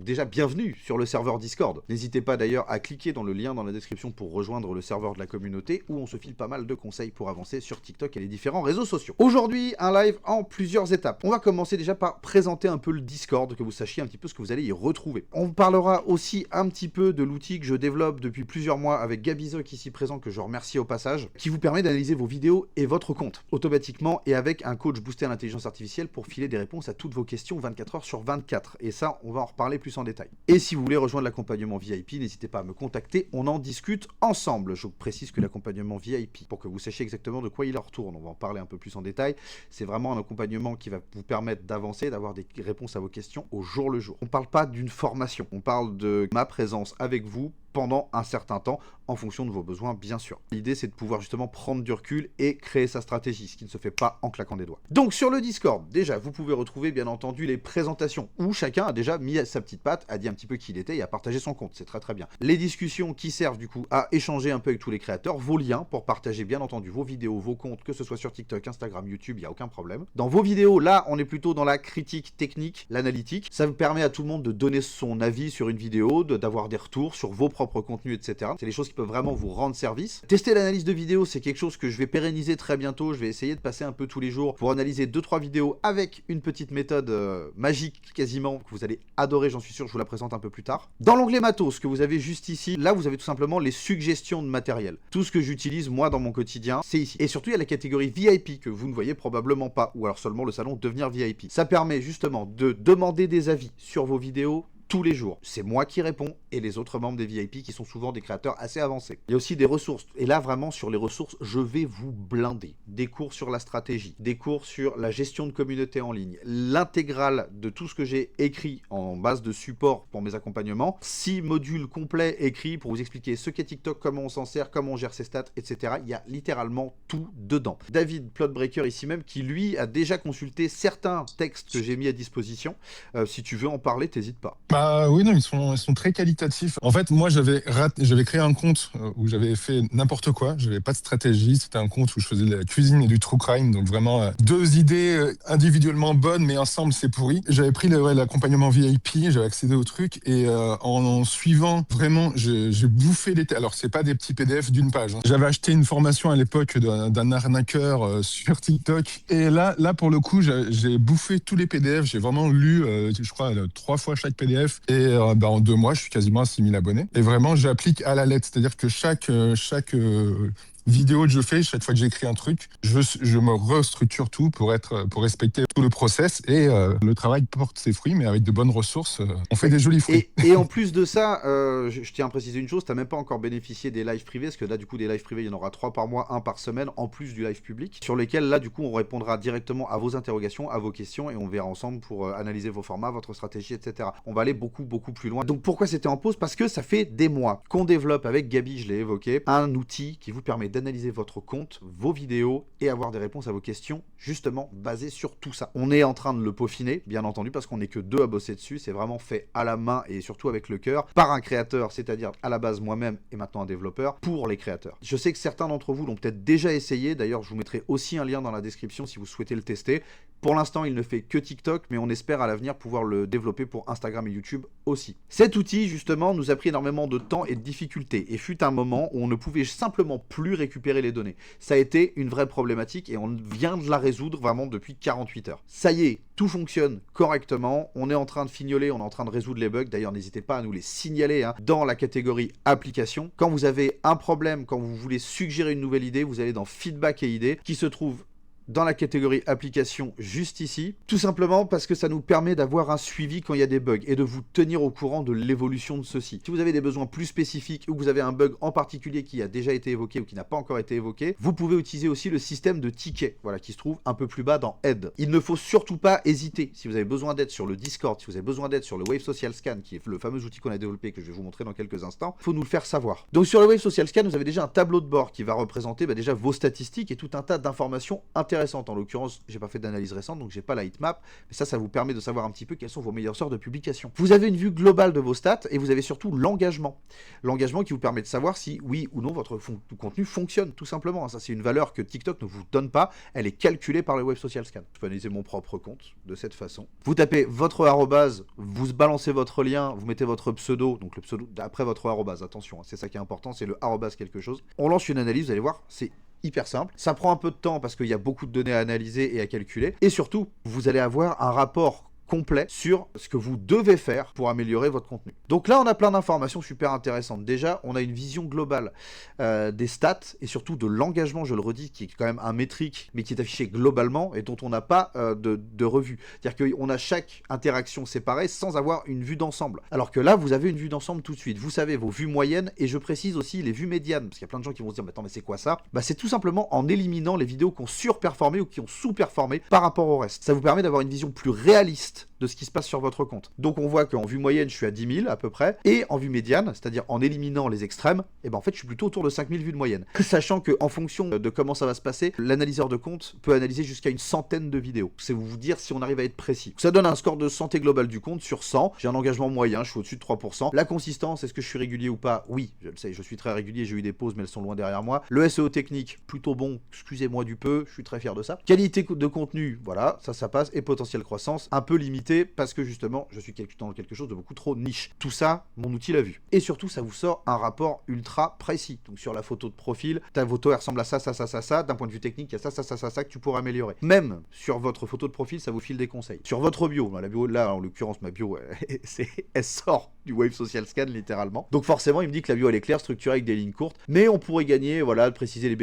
Donc déjà, bienvenue sur le serveur Discord. N'hésitez pas d'ailleurs à cliquer dans le lien dans la description pour rejoindre le serveur de la communauté où on se file pas mal de conseils pour avancer sur TikTok et les différents réseaux sociaux. Aujourd'hui, un live en plusieurs étapes. On va commencer déjà par présenter un peu le Discord, que vous sachiez un petit peu ce que vous allez y retrouver. On parlera aussi un petit peu de l'outil que je développe depuis plusieurs mois avec Gabizoc ici présent, que je remercie au passage, qui vous permet d'analyser vos vidéos et votre compte automatiquement et avec un coach boosté à l'intelligence artificielle pour filer des réponses à toutes vos questions 24 heures sur 24. Et ça, on va en reparler plus en détail. Et si vous voulez rejoindre l'accompagnement VIP, n'hésitez pas à me contacter, on en discute ensemble. Je vous précise que l'accompagnement VIP, pour que vous sachiez exactement de quoi il en retourne, on va en parler un peu plus en détail, c'est vraiment un accompagnement qui va vous permettre d'avancer, d'avoir des réponses à vos questions au jour le jour. On ne parle pas d'une formation, on parle de ma présence avec vous pendant un certain temps, en fonction de vos besoins, bien sûr. L'idée, c'est de pouvoir justement prendre du recul et créer sa stratégie, ce qui ne se fait pas en claquant des doigts. Donc, sur le Discord, déjà, vous pouvez retrouver, bien entendu, les présentations, où chacun a déjà mis sa petite patte, a dit un petit peu qui il était et a partagé son compte. C'est très très bien. Les discussions qui servent, du coup, à échanger un peu avec tous les créateurs, vos liens pour partager, bien entendu, vos vidéos, vos comptes, que ce soit sur TikTok, Instagram, YouTube, il n'y a aucun problème. Dans vos vidéos, là, on est plutôt dans la critique technique, l'analytique. Ça vous permet à tout le monde de donner son avis sur une vidéo, d'avoir des retours sur vos propres contenus, etc. C'est des choses qui peuvent vraiment vous rendre service. Tester l'analyse de vidéos, c'est quelque chose que je vais pérenniser très bientôt. Je vais essayer de passer un peu tous les jours pour analyser 2-3 vidéos avec une petite méthode magique quasiment, que vous allez adorer, j'en suis sûr, je vous la présente un peu plus tard. Dans l'onglet matos, que vous avez juste ici, là vous avez tout simplement les suggestions de matériel. Tout ce que j'utilise moi dans mon quotidien, c'est ici. Et surtout, il y a la catégorie VIP que vous ne voyez probablement pas, ou alors seulement le salon devenir VIP. Ça permet justement de demander des avis sur vos vidéos tous les jours. C'est moi qui réponds et les autres membres des VIP qui sont souvent des créateurs assez avancés. Il y a aussi des ressources. Et là, vraiment, sur les ressources, je vais vous blinder. Des cours sur la stratégie, des cours sur la gestion de communauté en ligne, l'intégrale de tout ce que j'ai écrit en base de support pour mes accompagnements, 6 modules complets écrits pour vous expliquer ce qu'est TikTok, comment on s'en sert, comment on gère ses stats, etc. Il y a littéralement tout dedans. David Plotbreaker ici même, qui lui a déjà consulté certains textes que j'ai mis à disposition. Si tu veux en parler, t'hésites pas. Bah oui, non, ils sont très qualitatifs. En fait, moi, j'avais créé un compte où j'avais fait n'importe quoi. J'avais pas de stratégie. C'était un compte où je faisais de la cuisine et du true crime. Donc vraiment, deux idées individuellement bonnes, mais ensemble, c'est pourri. J'avais pris l'accompagnement VIP, j'avais accédé au truc et en suivant, vraiment, j'ai bouffé les... Alors, c'est pas des petits PDF d'une page. Hein. J'avais acheté une formation à l'époque d'un arnaqueur sur TikTok. Et là, pour le coup, j'ai bouffé tous les PDF. J'ai vraiment lu, je crois, 3 fois chaque PDF. Et en 2 mois, je suis quasiment à 6000 abonnés. Et vraiment, j'applique à la lettre. C'est-à-dire que chaque vidéo que je fais, chaque fois que j'écris un truc, je me restructure tout pour respecter tout le process. Et le travail porte ses fruits, mais avec de bonnes ressources, on fait des jolis fruits. Et en plus de ça, je tiens à préciser une chose, tu n'as même pas encore bénéficié des lives privés, parce que là, du coup, des lives privés, il y en aura 3 par mois, 1 par semaine, en plus du live public, sur lesquels, là, du coup, on répondra directement à vos interrogations, à vos questions, et on verra ensemble pour analyser vos formats, votre stratégie, etc. On va aller beaucoup plus loin. Donc pourquoi c'était en pause? Parce que ça fait des mois qu'on développe avec Gabi, je l'ai évoqué, un outil qui vous permet d'analyser votre compte, vos vidéos et avoir des réponses à vos questions justement basées sur tout ça. On est en train de le peaufiner, bien entendu, parce qu'on n'est que 2 à bosser dessus. C'est vraiment fait à la main et surtout avec le cœur par un créateur, c'est-à-dire à la base moi-même et maintenant un développeur pour les créateurs. Je sais que certains d'entre vous l'ont peut-être déjà essayé. D'ailleurs, je vous mettrai aussi un lien dans la description si vous souhaitez le tester. Pour l'instant, il ne fait que TikTok, mais on espère à l'avenir pouvoir le développer pour Instagram et YouTube aussi. Cet outil, justement, nous a pris énormément de temps et de difficultés. Et fut un moment où on ne pouvait simplement plus récupérer les données. Ça a été une vraie problématique et on vient de la résoudre vraiment depuis 48 heures. Ça y est, tout fonctionne correctement. On est en train de fignoler, on est en train de résoudre les bugs. D'ailleurs, n'hésitez pas à nous les signaler dans la catégorie application. Quand vous avez un problème, quand vous voulez suggérer une nouvelle idée, vous allez dans feedback et idées qui se trouve dans la catégorie application juste ici, tout simplement parce que ça nous permet d'avoir un suivi quand il y a des bugs et de vous tenir au courant de l'évolution de ceux-ci. Si vous avez des besoins plus spécifiques ou que vous avez un bug en particulier qui a déjà été évoqué ou qui n'a pas encore été évoqué, vous pouvez utiliser aussi le système de tickets, voilà, qui se trouve un peu plus bas dans Aide. Il ne faut surtout pas hésiter. Si vous avez besoin d'aide sur le Discord, si vous avez besoin d'aide sur le Wave Social Scan, qui est le fameux outil qu'on a développé que je vais vous montrer dans quelques instants, il faut nous le faire savoir. Donc sur le Wave Social Scan, vous avez déjà un tableau de bord qui va représenter déjà vos statistiques et tout un tas d'informations intéressantes intéressante. En l'occurrence, j'ai pas fait d'analyse récente, donc j'ai pas la heatmap, mais ça vous permet de savoir un petit peu quelles sont vos meilleures heures de publication. Vous avez une vue globale de vos stats et vous avez surtout l'engagement. L'engagement qui vous permet de savoir si oui ou non votre contenu fonctionne, tout simplement. Ça, c'est une valeur que TikTok ne vous donne pas, elle est calculée par le Web Social Scan. Je peux analyser mon propre compte de cette façon. Vous tapez votre arrobase, vous balancez votre lien, vous mettez votre pseudo, donc le pseudo après votre arrobase, attention, c'est ça qui est important, c'est le arrobase quelque chose. On lance une analyse, vous allez voir, c'est hyper simple. Ça prend un peu de temps parce qu'il y a beaucoup de données à analyser et à calculer. Et surtout, vous allez avoir un rapport complet sur ce que vous devez faire pour améliorer votre contenu. Donc là, on a plein d'informations super intéressantes. Déjà, on a une vision globale des stats et surtout de l'engagement, je le redis, qui est quand même un métrique, mais qui est affiché globalement et dont on n'a pas de revue. C'est-à-dire qu'on a chaque interaction séparée sans avoir une vue d'ensemble. Alors que là, vous avez une vue d'ensemble tout de suite. Vous savez vos vues moyennes et je précise aussi les vues médianes, parce qu'il y a plein de gens qui vont se dire, mais attends, mais c'est quoi ça? Bah, c'est tout simplement en éliminant les vidéos qui ont surperformé ou qui ont sous-performé par rapport au reste. Ça vous permet d'avoir une vision plus réaliste de ce qui se passe sur votre compte. Donc on voit qu'en vue moyenne, je suis à 10 000 à peu près, et en vue médiane, c'est-à-dire en éliminant les extrêmes, et ben en fait, je suis plutôt autour de 5 000 vues de moyenne. Sachant qu'en fonction de comment ça va se passer, l'analyseur de compte peut analyser jusqu'à une centaine de vidéos. C'est vous dire si on arrive à être précis. Ça donne un score de santé globale du compte sur 100. J'ai un engagement moyen, je suis au-dessus de 3%. La consistance, est-ce que je suis régulier ou pas? Oui, je le sais, je suis très régulier, j'ai eu des pauses, mais elles sont loin derrière moi. Le SEO technique, plutôt bon, excusez-moi du peu, je suis très fier de ça. Qualité de contenu, voilà, ça passe, et potentiel croissance, un peu limité, parce que justement, je suis dans quelque chose de beaucoup trop niche. Tout ça, mon outil l'a vu. Et surtout, ça vous sort un rapport ultra précis. Donc sur la photo de profil, ta photo, elle ressemble à ça. D'un point de vue technique, il y a ça que tu pourras améliorer. Même sur votre photo de profil, ça vous file des conseils. Sur votre bio, la bio, là, en l'occurrence, ma bio, elle sort du Wave Social Scan, littéralement. Donc forcément, il me dit que la bio, elle est claire, structurée avec des lignes courtes, mais on pourrait gagner, voilà, de préciser les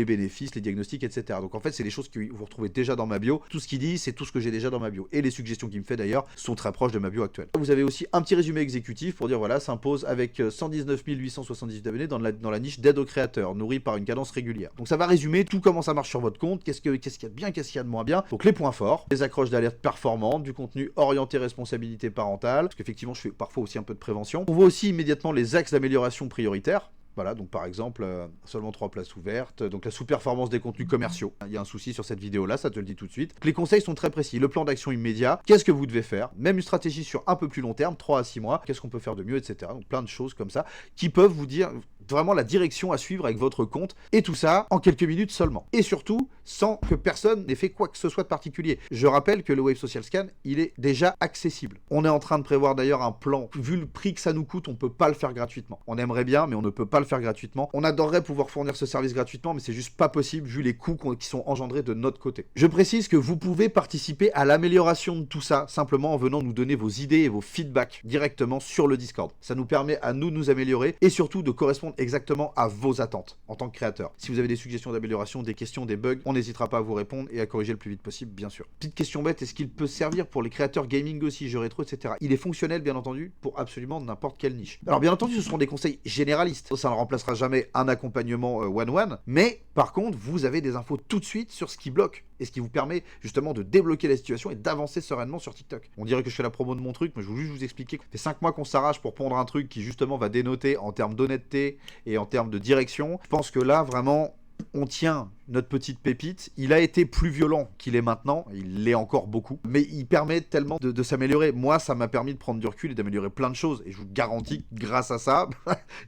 bénéfices, les diagnostics, etc. Donc en fait, c'est les choses que vous retrouvez déjà dans ma bio. Tout ce qu'il dit, c'est tout ce que j'ai déjà dans ma bio. Et les suggestions qu'il me fait d'ailleurs sont très proches de ma bio actuelle. Vous avez aussi un petit résumé exécutif pour dire, voilà, s'impose avec 119 878 abonnés dans la niche d'aide aux créateurs, nourrie par une cadence régulière. Donc ça va résumer tout comment ça marche sur votre compte, qu'est-ce qu'il y a de bien, qu'est-ce qu'il y a de moins bien. Donc les points forts, les accroches d'alerte performantes, du contenu orienté responsabilité parentale, parce qu'effectivement je fais parfois aussi un peu de prévention. On voit aussi immédiatement les axes d'amélioration prioritaires. Voilà, donc par exemple, seulement 3 places ouvertes, donc la sous-performance des contenus commerciaux. Il y a un souci sur cette vidéo-là, ça te le dit tout de suite. Les conseils sont très précis, le plan d'action immédiat, qu'est-ce que vous devez faire, même une stratégie sur un peu plus long terme, 3 à 6 mois, qu'est-ce qu'on peut faire de mieux, etc. Donc plein de choses comme ça, qui peuvent vous dire vraiment la direction à suivre avec votre compte, et tout ça en quelques minutes seulement. Et surtout, sans que personne n'ait fait quoi que ce soit de particulier. Je rappelle que le Wave Social Scan, il est déjà accessible. On est en train de prévoir d'ailleurs un plan. Vu le prix que ça nous coûte, on peut pas le faire gratuitement. On aimerait bien, mais on ne peut pas le faire gratuitement. On adorerait pouvoir fournir ce service gratuitement, mais c'est juste pas possible vu les coûts qui sont engendrés de notre côté. Je précise que vous pouvez participer à l'amélioration de tout ça, simplement en venant nous donner vos idées et vos feedbacks directement sur le Discord. Ça nous permet à nous de nous améliorer et surtout de correspondre exactement à vos attentes en tant que créateur. Si vous avez des suggestions d'amélioration, des questions, des bugs, on n'hésitera pas à vous répondre et à corriger le plus vite possible, bien sûr. Petite question bête, est-ce qu'il peut servir pour les créateurs gaming aussi, jeux rétro, etc. Il est fonctionnel, bien entendu, pour absolument n'importe quelle niche. Alors, bien entendu, ce seront des conseils généralistes. Ça ne remplacera jamais un accompagnement one-one, mais par contre, vous avez des infos tout de suite sur ce qui bloque et ce qui vous permet justement de débloquer la situation et d'avancer sereinement sur TikTok. On dirait que je fais la promo de mon truc, mais je veux juste vous expliquer que ça fait 5 mois qu'on s'arrache pour pondre un truc qui justement va dénoter en termes d'honnêteté et en termes de direction. Je pense que là, vraiment, on tient notre petite pépite. Il a été plus violent qu'il est maintenant, il l'est encore beaucoup, mais il permet tellement de s'améliorer. Moi, ça m'a permis de prendre du recul et d'améliorer plein de choses, et je vous garantis que grâce à ça,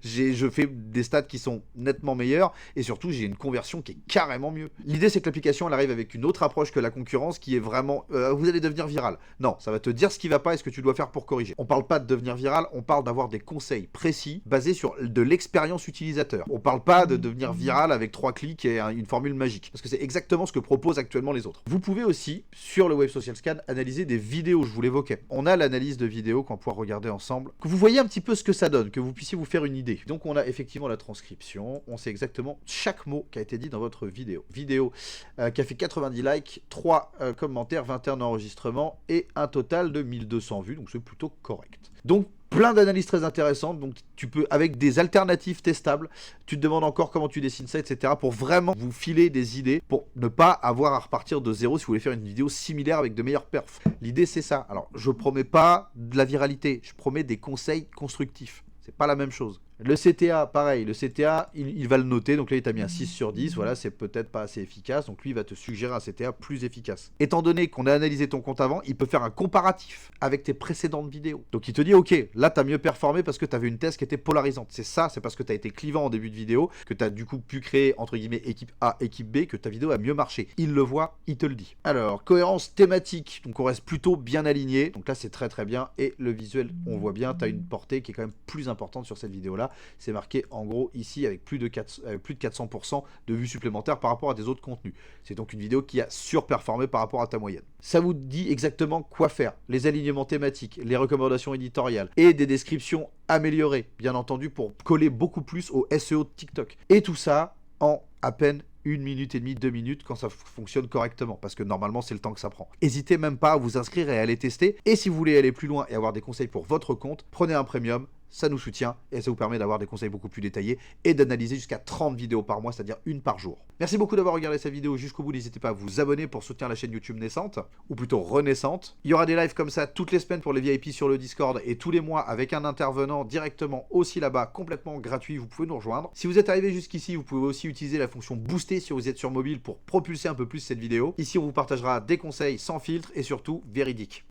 je fais des stats qui sont nettement meilleurs, et surtout, j'ai une conversion qui est carrément mieux. L'idée, c'est que l'application, elle arrive avec une autre approche que la concurrence, qui est vraiment, vous allez devenir viral. Non, ça va te dire ce qui va pas et ce que tu dois faire pour corriger. On parle pas de devenir viral, on parle d'avoir des conseils précis, basés sur de l'expérience utilisateur. On parle pas de devenir viral avec 3 clics et une formule magique, parce que c'est exactement ce que proposent actuellement les autres. Vous pouvez aussi, sur le Wave Social Scan, analyser des vidéos, je vous l'évoquais. On a l'analyse de vidéos qu'on pourra regarder ensemble, que vous voyez un petit peu ce que ça donne, que vous puissiez vous faire une idée. Donc on a effectivement la transcription, on sait exactement chaque mot qui a été dit dans votre vidéo. Vidéo qui a fait 90 likes, 3 commentaires, 21 enregistrements et un total de 1200 vues, donc c'est plutôt correct. Donc plein d'analyses très intéressantes, donc tu peux, avec des alternatives testables, tu te demandes encore comment tu dessines ça, etc. pour vraiment vous filer des idées, pour ne pas avoir à repartir de zéro si vous voulez faire une vidéo similaire avec de meilleures perfs. L'idée c'est ça. Alors je promets pas de la viralité, je promets des conseils constructifs. C'est pas la même chose. Le CTA, pareil, le CTA, il va le noter, donc là il t'a mis un 6 sur 10, voilà, c'est peut-être pas assez efficace, donc lui il va te suggérer un CTA plus efficace. Étant donné qu'on a analysé ton compte avant, il peut faire un comparatif avec tes précédentes vidéos. Donc il te dit, ok, là t'as mieux performé parce que t'avais une thèse qui était polarisante. C'est ça, c'est parce que t'as été clivant en début de vidéo, que t'as du coup pu créer, entre guillemets, équipe A, équipe B, que ta vidéo a mieux marché. Il le voit, il te le dit. Alors, cohérence thématique, donc on reste plutôt bien aligné, donc là c'est très très bien, et le visuel, on voit bien, t'as une portée qui est quand même plus importante sur cette vidéo-là. C'est marqué en gros ici avec plus de 400% de vues supplémentaires par rapport à des autres contenus. C'est donc une vidéo qui a surperformé par rapport à ta moyenne. Ça vous dit exactement quoi faire, les alignements thématiques, les recommandations éditoriales et des descriptions améliorées, bien entendu, pour coller beaucoup plus au SEO de TikTok. Et tout ça en à peine 1 minute et demie, 2 minutes quand ça fonctionne correctement, parce que normalement c'est le temps que ça prend. N'hésitez même pas à vous inscrire et à aller tester, et si vous voulez aller plus loin et avoir des conseils pour votre compte, prenez un premium, ça nous soutient et ça vous permet d'avoir des conseils beaucoup plus détaillés et d'analyser jusqu'à 30 vidéos par mois, c'est-à-dire une par jour. Merci beaucoup d'avoir regardé cette vidéo jusqu'au bout, n'hésitez pas à vous abonner pour soutenir la chaîne YouTube naissante, ou plutôt renaissante. Il y aura des lives comme ça toutes les semaines pour les VIP sur le Discord et tous les mois avec un intervenant directement aussi là-bas, complètement gratuit, vous pouvez nous rejoindre. Si vous êtes arrivé jusqu'ici, vous pouvez aussi utiliser la fonction booster si vous êtes sur mobile pour propulser un peu plus cette vidéo. Ici on vous partagera des conseils sans filtre et surtout véridiques.